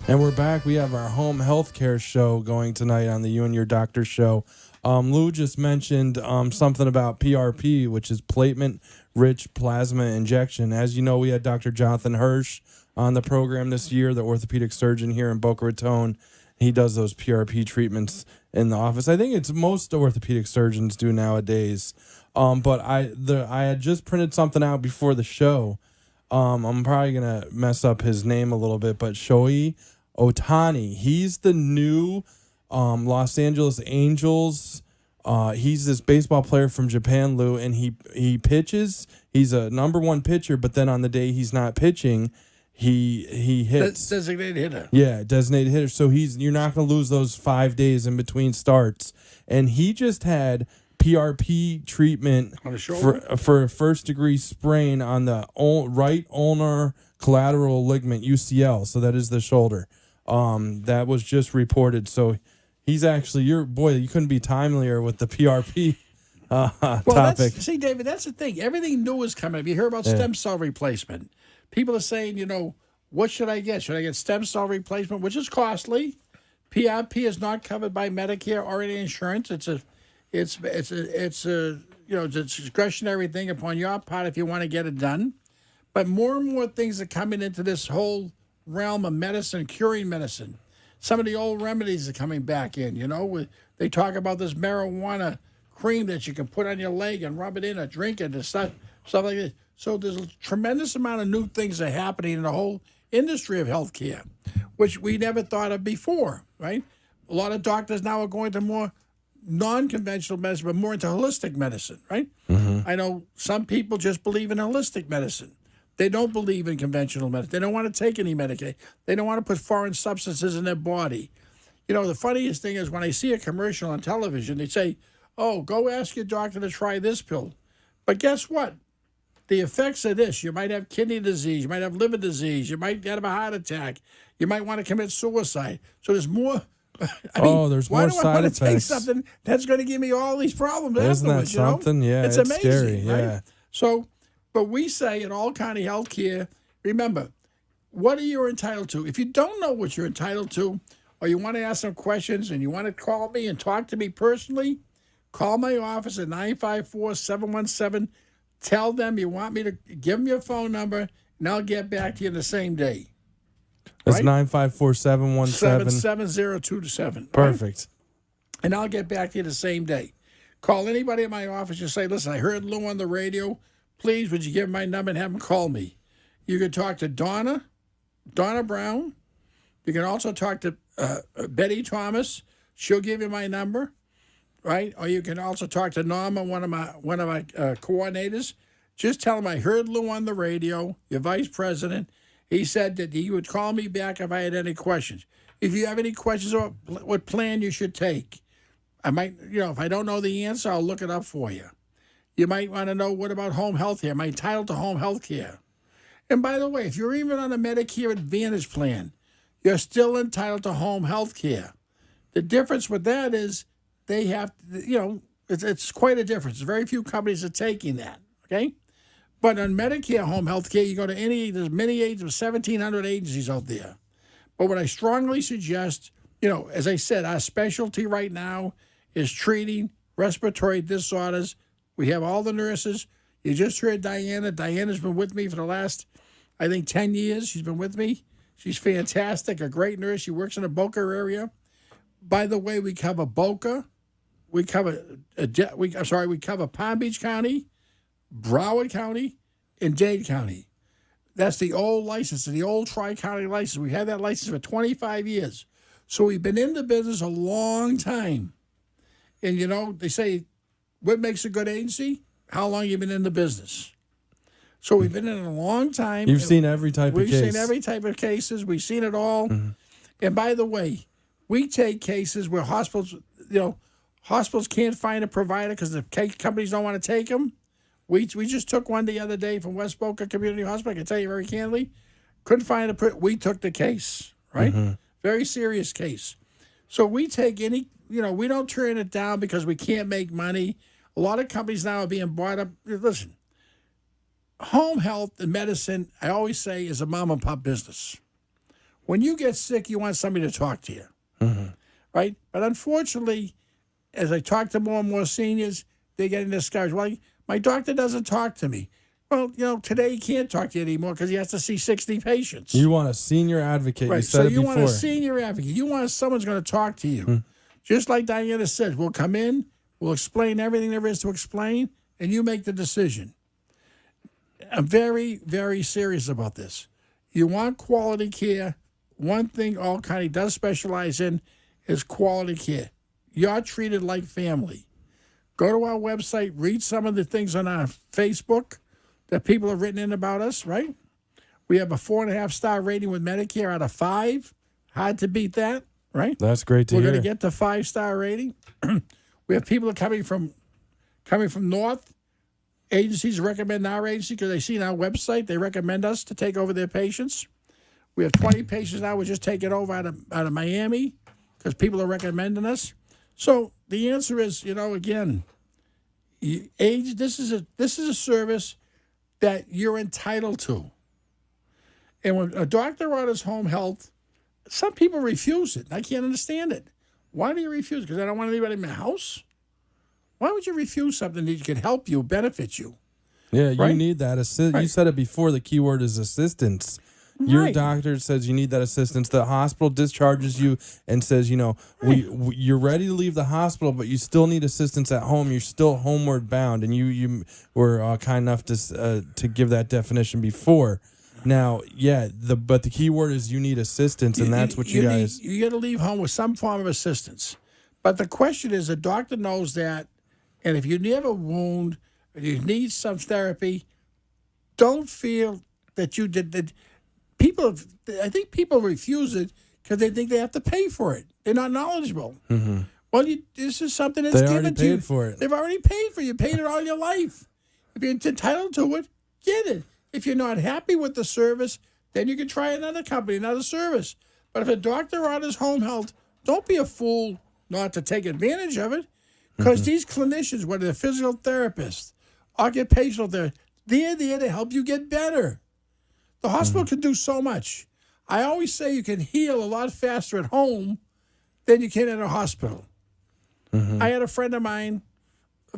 And we're back. We have our home health care show going tonight on the You and Your Doctor show. Lou just mentioned something about PRP, which is platelet-rich plasma injection. As you know, we had Dr. Jonathan Hirsch on the program this year, the orthopedic surgeon here in Boca Raton. He does those PRP treatments in the office. I think it's most orthopedic surgeons do nowadays. But I had just printed something out before the show. I'm probably going to mess up his name a little bit, but Shohei Ohtani, he's the new Los Angeles Angels. He's this baseball player from Japan, Lou, and he pitches. He's a number one pitcher, but then on the day he's not pitching, he hits. Designated hitter. Yeah, designated hitter. So you're not going to lose those 5 days in between starts. And he just had PRP treatment on the shoulder for a first-degree sprain on the right ulnar collateral ligament, UCL. So that is the shoulder. That was just reported. So he's actually you couldn't be timelier with the PRP topic. See, David, that's the thing. Everything new is coming up. You hear about stem cell replacement. People are saying, what should I get? Should I get stem cell replacement, which is costly? PRP is not covered by Medicare or any insurance. It's a discretionary thing upon your part if you want to get it done. But more and more things are coming into this whole realm of medicine, curing medicine. Some of the old remedies are coming back in. They talk about this marijuana cream that you can put on your leg and rub it in or drink it and stuff like that. So there's a tremendous amount of new things that are happening in the whole industry of healthcare, which we never thought of before, right? A lot of doctors now are going to more non-conventional medicine, but more into holistic medicine, right? Mm-hmm. I know some people just believe in holistic medicine. They don't believe in conventional medicine. They don't want to take any medication. They don't want to put foreign substances in their body. The funniest thing is when I see a commercial on television, they say, oh, go ask your doctor to try this pill. But guess what? The effects of this, you might have kidney disease, you might have liver disease, you might have a heart attack, you might want to commit suicide. So there's more... there's more side effects. Why do I want to take something that's going to give me all these problems Isn't afterwards? That something? Yeah, it's amazing, scary. right? Yeah. So, but we say at All County Healthcare, remember, what are you entitled to? If you don't know what you're entitled to, or you want to ask some questions and you want to call me and talk to me personally, call my office at 954-717-7027. Tell them you want me to give them your phone number, and I'll get back to you the same day. That's Right? 954-717. 77027. Perfect. And I'll get back to you the same day. Call anybody in my office and say, listen, I heard Lou on the radio. Please, would you give my number and have him call me? You can talk to Donna Brown. You can also talk to Betty Thomas. She'll give you my number, right? Or you can also talk to Norma, one of my coordinators. Just tell him I heard Lou on the radio, your vice president. He said that he would call me back if I had any questions. If you have any questions about what plan you should take, I might, if I don't know the answer, I'll look it up for you. You might want to know, what about home health care? Am I entitled to home health care? And by the way, if you're even on a Medicare Advantage plan, you're still entitled to home health care. The difference with that is they have, it's quite a difference. Very few companies are taking that, okay? But on Medicare home health care, you go to there's many agencies, 1,700 agencies out there. But what I strongly suggest, as I said, our specialty right now is treating respiratory disorders. We have all the nurses. You just heard Diana. Diana's been with me for the last, I think, 10 years. She's been with me. She's fantastic, a great nurse. She works in the Boca area. By the way, we cover Boca. We cover Palm Beach County, Broward County, and Dade County. That's the old license, the old Tri-County license. We had that license for 25 years. So we've been in the business a long time. And, they say, what makes a good agency? How long you been in the business? So we've been in it a long time. You've seen every type of case. We've seen every type of cases. We've seen it all. Mm-hmm. And by the way, we take cases where hospitals can't find a provider because the companies don't want to take them. We just took one the other day from West Boca Community Hospital. I can tell you very candidly, couldn't find we took the case, right? Mm-hmm. Very serious case. So we take we don't turn it down because we can't make money. A lot of companies now are being bought up. Listen, home health and medicine, I always say, is a mom and pop business. When you get sick, you want somebody to talk to you, mm-hmm. right? But unfortunately, as I talk to more and more seniors, they're getting discouraged. Well, my doctor doesn't talk to me. Well, today he can't talk to you anymore because he has to see 60 patients. You want a senior advocate. Right. You said so it you before. Want a senior advocate. You want someone's going to talk to you. Mm. Just like Diana said, we'll come in, we'll explain everything there is to explain, and you make the decision. I'm very, very serious about this. You want quality care. One thing All County does specialize in is quality care. You're treated like family. Go to our website, read some of the things on our Facebook that people have written in about us, right? We have a 4.5-star rating with Medicare out of 5. Hard to beat that, right? That's great to hear. We're going to get the 5-star rating. We have people coming from north. Agencies recommend our agency because they see on our website. They recommend us to take over their patients. We have 20 patients now. We're just taking over out of Miami because people are recommending us. So the answer is, again, this is a service that you're entitled to. And when a doctor orders home health, some people refuse it. I can't understand it. Why do you refuse? Because I don't want anybody in my house? Why would you refuse something that can help you, benefit you? Yeah, right? You need that. You said it before. The key word is assistance. Your doctor says you need that assistance. The hospital discharges you and says, you're ready to leave the hospital, but you still need assistance at home. You're still homeward bound, and you were kind enough to give that definition before. Now, but the key word is you need assistance, and that's what you guys. You got to leave home with some form of assistance. But the question is, the doctor knows that, and if you have a wound, you need some therapy, don't feel that you did that. I think people refuse it because they think they have to pay for it. They're not knowledgeable. Mm-hmm. Well, this is something that's given to you. For it. They've already paid for it. You paid it all your life. If you're entitled to it, get it. If you're not happy with the service, then you can try another company, another service. But if a doctor orders home health, don't be a fool not to take advantage of it. Because these clinicians, whether they're physical therapists, occupational therapists, they're there to help you get better. The hospital can do so much. I always say you can heal a lot faster at home than you can at a hospital. Mm-hmm. I had a friend of mine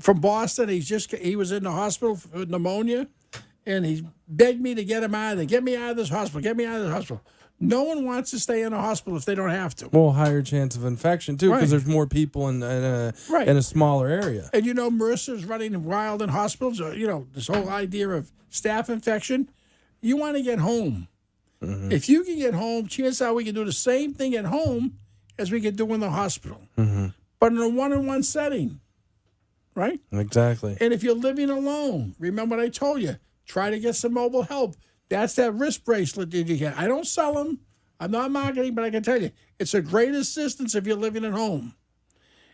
from Boston. He was in the hospital for pneumonia, and he begged me to get him out of there. Get me out of this hospital. Get me out of this hospital. No one wants to stay in a hospital if they don't have to. Well, higher chance of infection too, because Right. there's more people in Right. a smaller area. And MRSA's running wild in hospitals. This whole idea of staph infection. You want to get home. Mm-hmm. If you can get home, chances are we can do the same thing at home as we can do in the hospital, Mm-hmm. but in a one-on-one setting, right? Exactly. And if you're living alone, remember what I told you. Try to get some mobile help. That's that wrist bracelet that you get. I don't sell them. I'm not marketing, but I can tell you, it's a great assistance if you're living at home.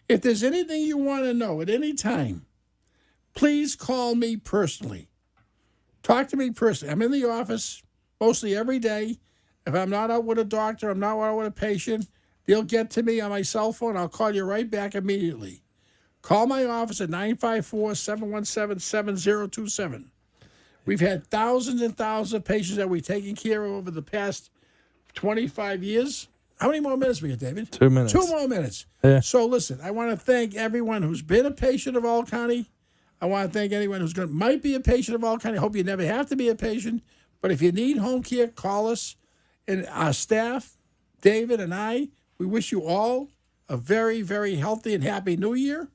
If there's anything you want to know at any time, please call me personally. Talk to me personally. I'm in the office mostly every day. If I'm not out with a doctor, I'm not out with a patient, they'll get to me on my cell phone. I'll call you right back immediately. Call my office at 954-717-7027. We've had thousands and thousands of patients that we've taken care of over the past 25 years. How many more minutes we got, David? 2 minutes. 2 more minutes. Yeah. So listen, I want to thank everyone who's been a patient of All County. I want to thank anyone who's might be a patient of All County. I hope you never have to be a patient. But if you need home care, call us. And our staff, David and I, we wish you all a very, very healthy and happy New Year.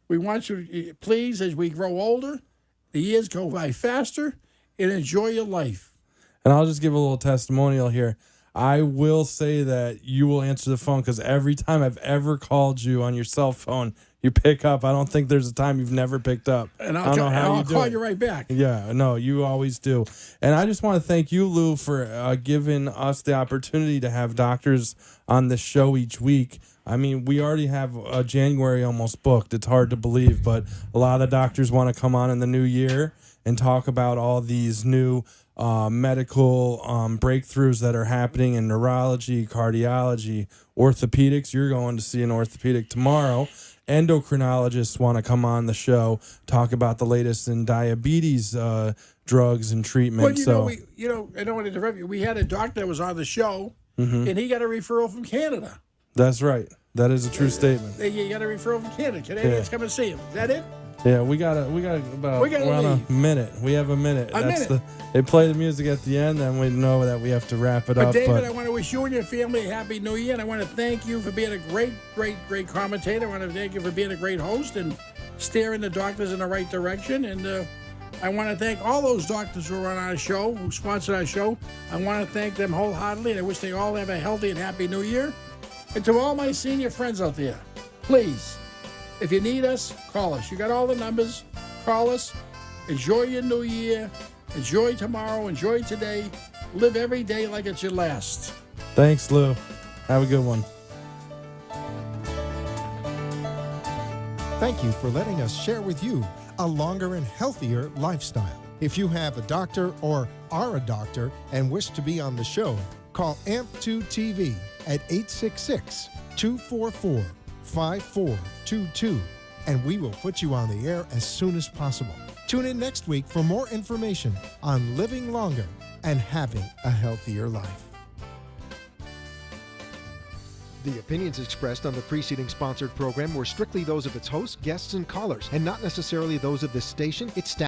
We want you, please, as we grow older, the years go by faster, and enjoy your life. And I'll just give a little testimonial here. I will say that you will answer the phone because every time I've ever called you on your cell phone, you pick up. I don't think there's a time you've never picked up. And I don't know how I'll you do call it. you right back. Yeah, no, you always do. And I just want to thank you, Lou, for giving us the opportunity to have doctors on the show each week. I mean, we already have January almost booked. It's hard to believe, but a lot of doctors want to come on in the new year and talk about all these new medical breakthroughs that are happening in neurology, cardiology, orthopedics. You're going to see an orthopedic tomorrow. Endocrinologists want to come on the show, talk about the latest in diabetes drugs and treatment. Well, I don't want to interrupt you. We had a doctor that was on the show, and he got a referral from Canada. That's right. That is a true statement. You got a referral from Canada. Canadians come and see him. Is that it? Yeah, we got about We gotta around leave. a minute. We have a minute. A minute. They play the music at the end, and we know that we have to wrap it But up. David, I want to wish you and your family a happy New Year, and I want to thank you for being a great, great, great commentator. I want to thank you for being a great host and steering the doctors in the right direction. And I want to thank all those doctors who are on our show, who sponsored our show. I want to thank them wholeheartedly, and I wish they all have a healthy and happy New Year. And to all my senior friends out there, please, if you need us, call us. You got all the numbers. Call us. Enjoy your New Year. Enjoy tomorrow. Enjoy today. Live every day like it's your last. Thanks, Lou. Have a good one. Thank you for letting us share with you a longer and healthier lifestyle. If you have a doctor or are a doctor and wish to be on the show, call AMP2 TV at 866-244-5422, and we will put you on the air as soon as possible. Tune in next week for more information on living longer and having a healthier life. The opinions expressed on the preceding sponsored program were strictly those of its hosts, guests, and callers, and not necessarily those of this station, its staff.